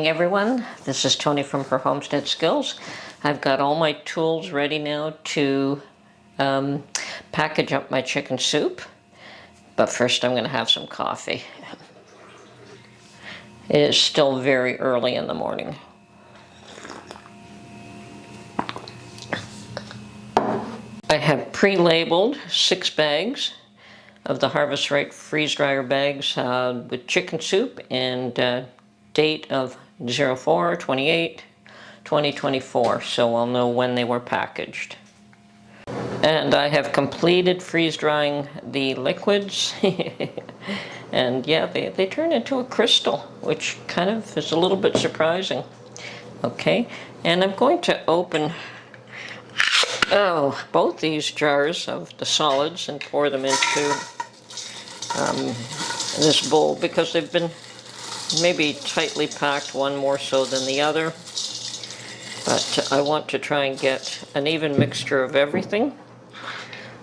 everyone, this is Tony from Her Homestead Skills. I've got all my tools ready now to package up my chicken soup, but first I'm going to have some coffee. It is still very early in the morning. I have pre-labeled 6 bags of the Harvest Right freeze dryer bags with chicken soup and date of 04/28/2024, so I'll know when they were packaged. And I have completed freeze drying the liquids and yeah, they turn into a crystal, which kind of is a little bit surprising. Okay, and I'm going to open both these jars of the solids and pour them into this bowl because they've been maybe tightly packed, one more so than the other. But I want to try and get an even mixture of everything.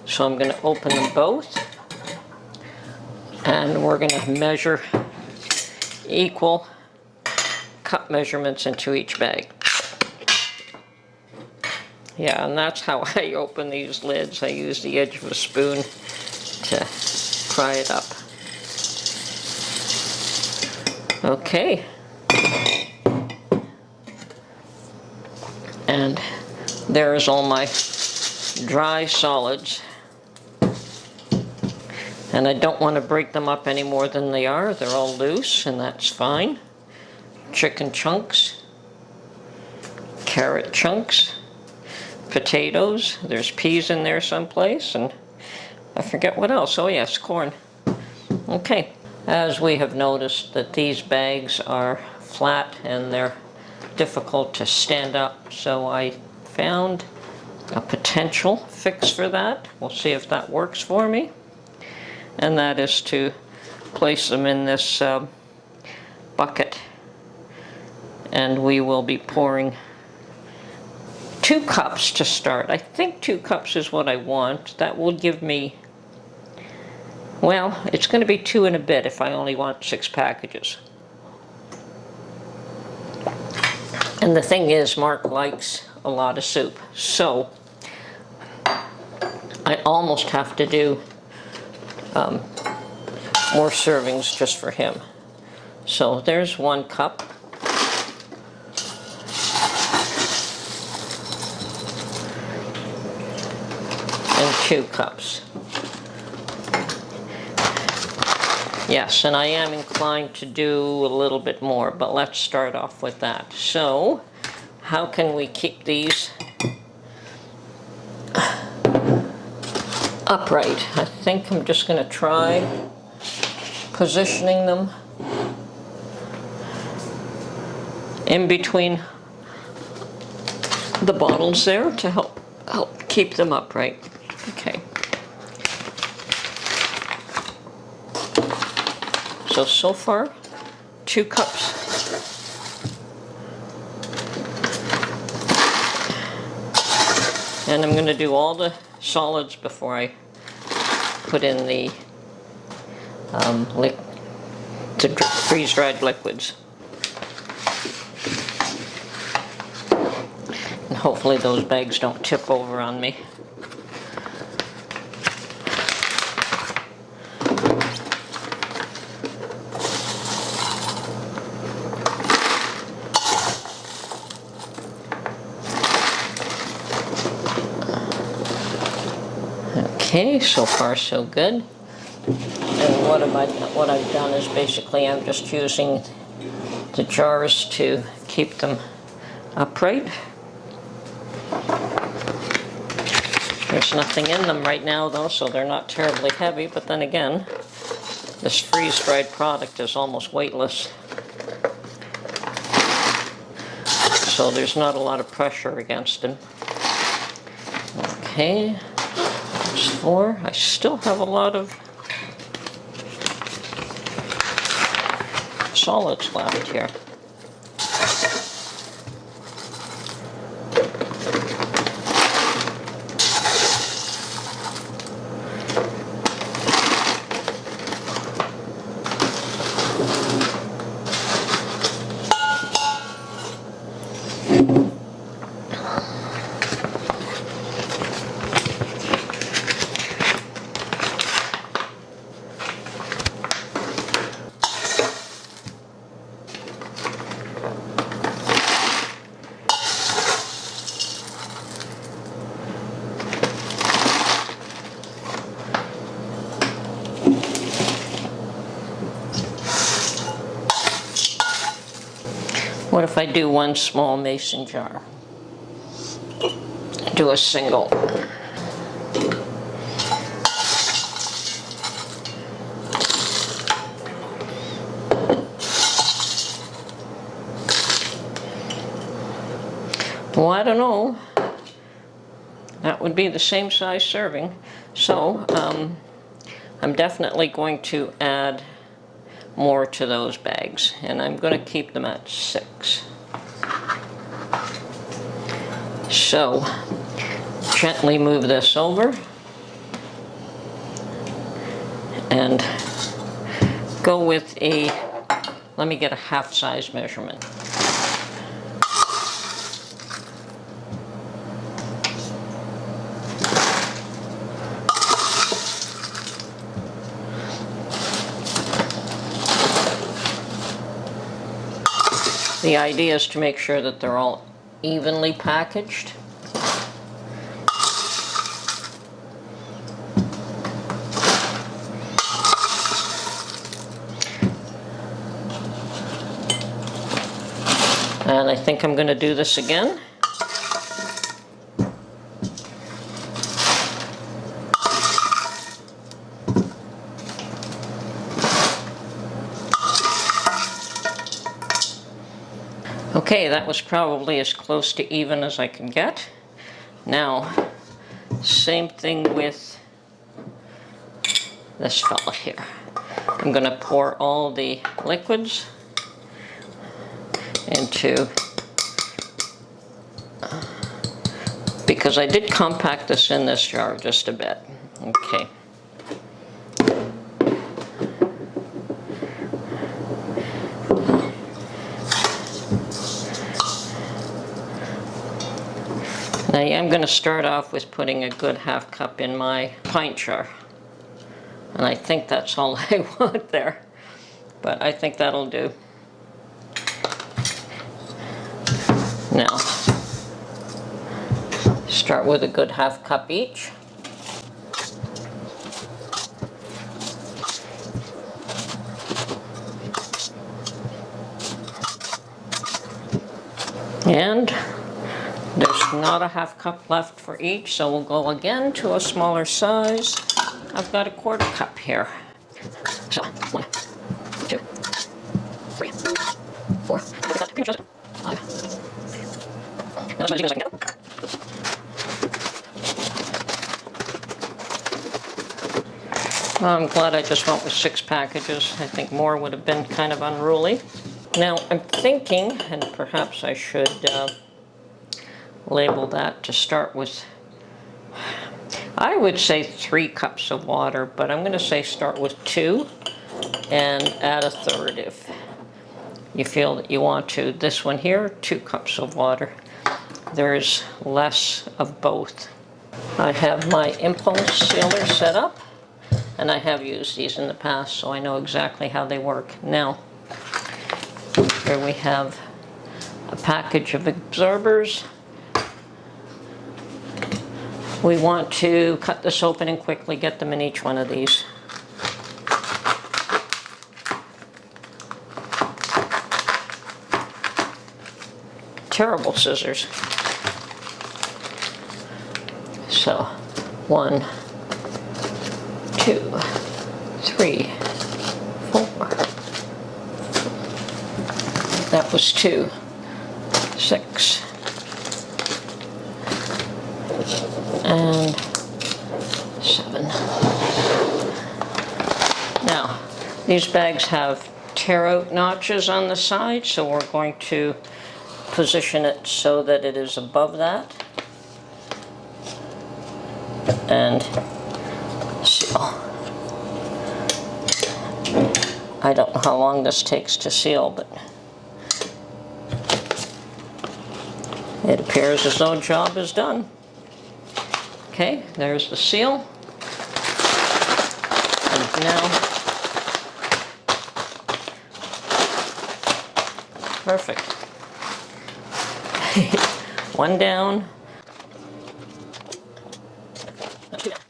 So I'm going to open them both. And we're going to measure equal cup measurements into each bag. Yeah, and that's how I open these lids. I use the edge of a spoon to pry it up. Okay. And there's all my dry solids. And I don't want to break them up any more than they are. They're all loose, and that's fine. Chicken chunks, carrot chunks, potatoes, there's peas in there someplace, and I forget what else. Oh yes, corn. Okay. As we have noticed that these bags are flat and they're difficult to stand up, so I found a potential fix for that. We'll see if that works for me. And that is to place them in this bucket. And we will be pouring 2 cups to start. I think 2 cups is what I want. That will give me, well, it's going to be 2 and a bit if I only want 6 packages. And the thing is, Mark likes a lot of soup, so I almost have to do more servings just for him. So there's 1 cup. And 2 cups. Yes, and I am inclined to do a little bit more, but let's start off with that. So, how can we keep these upright? I think I'm just going to try positioning them in between the bottles there to help keep them upright. Okay. So far, 2 cups. And I'm going to do all the solids before I put in the freeze-dried liquids. And hopefully those bags don't tip over on me. Okay, so far so good. And what I've done is basically I'm just using the jars to keep them upright. There's nothing in them right now though, so they're not terribly heavy, but then again, this freeze-dried product is almost weightless. So there's not a lot of pressure against them. Okay. 4. I still have a lot of solids left here. What if I do one small mason jar? Do a single. Well, I don't know. That would be the same size serving. So, I'm definitely going to add more to those bags, and I'm going to keep them at 6. So, gently move this over and go with a, let me get a half size measurement. The idea is to make sure that they're all evenly packaged. And I think I'm going to do this again. Okay, that was probably as close to even as I can get. Now, same thing with this fella here. I'm going to pour all the liquids into, because I did compact this in this jar just a bit. Okay. Now I'm going to start off with putting a good half cup in my pint jar. And I think that's all I want there. But I think that'll do. Now, start with a good half cup each. And there's not a half cup left for each, so we'll go again to a smaller size. I've got a 1/4 cup here. So, 1, 2, 3, 4, 5. That's as big as I can get. I'm glad I just went with 6 packages. I think more would have been kind of unruly. Now, I'm thinking, and perhaps I should label that to start with, I would say 3 cups of water, but I'm going to say start with 2 and add a 1/3 if you feel that you want to. This one here, 2 cups of water. There's less of both. I have my impulse sealer set up, and I have used these in the past, so I know exactly how they work. Now, here we have a package of absorbers. We want to cut this open and quickly get them in each one of these. Terrible scissors. So, 1, 2, 3, 4. That was 2, 6. And 7. Now, these bags have tear out notches on the side, so we're going to position it so that it is above that. And seal. I don't know how long this takes to seal, but it appears as though the job is done. Okay, there's the seal. And now, perfect. One down. Two down.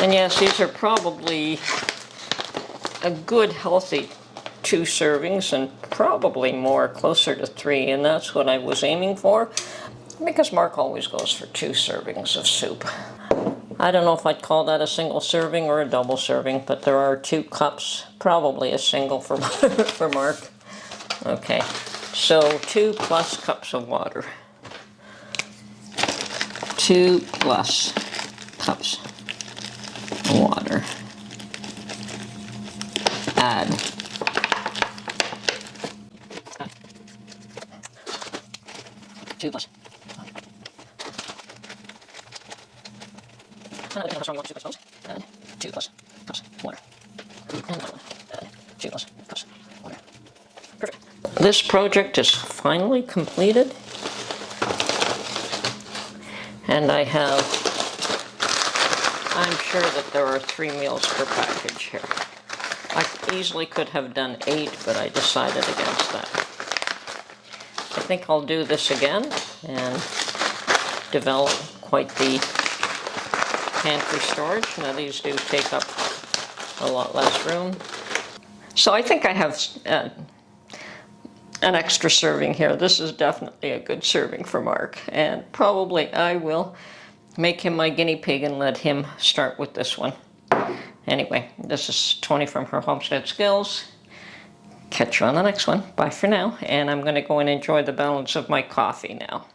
And yes, these are probably a good healthy 2 servings and probably more, closer to 3, and that's what I was aiming for because Mark always goes for 2 servings of soup. I don't know if I'd call that a single serving or a double serving, but there are 2 cups, probably a single for, for Mark. Okay, so 2 plus cups of water. 2 plus cups of water. Add 2 plus. Add 2 plus cups water. And another one. Add 2 plus cups water. Perfect. This project is finally completed. And I'm sure that there are 3 meals per package here. I easily could have done 8, but I decided against that. I think I'll do this again and develop quite the pantry storage. Now these do take up a lot less room. So I think I have an extra serving here. This is definitely a good serving for Mark, and probably I will make him my guinea pig and let him start with this one. Anyway, this is Tony from her Homestead Skills. Catch you on the next one. Bye for now, and I'm going to go and enjoy the balance of my coffee now.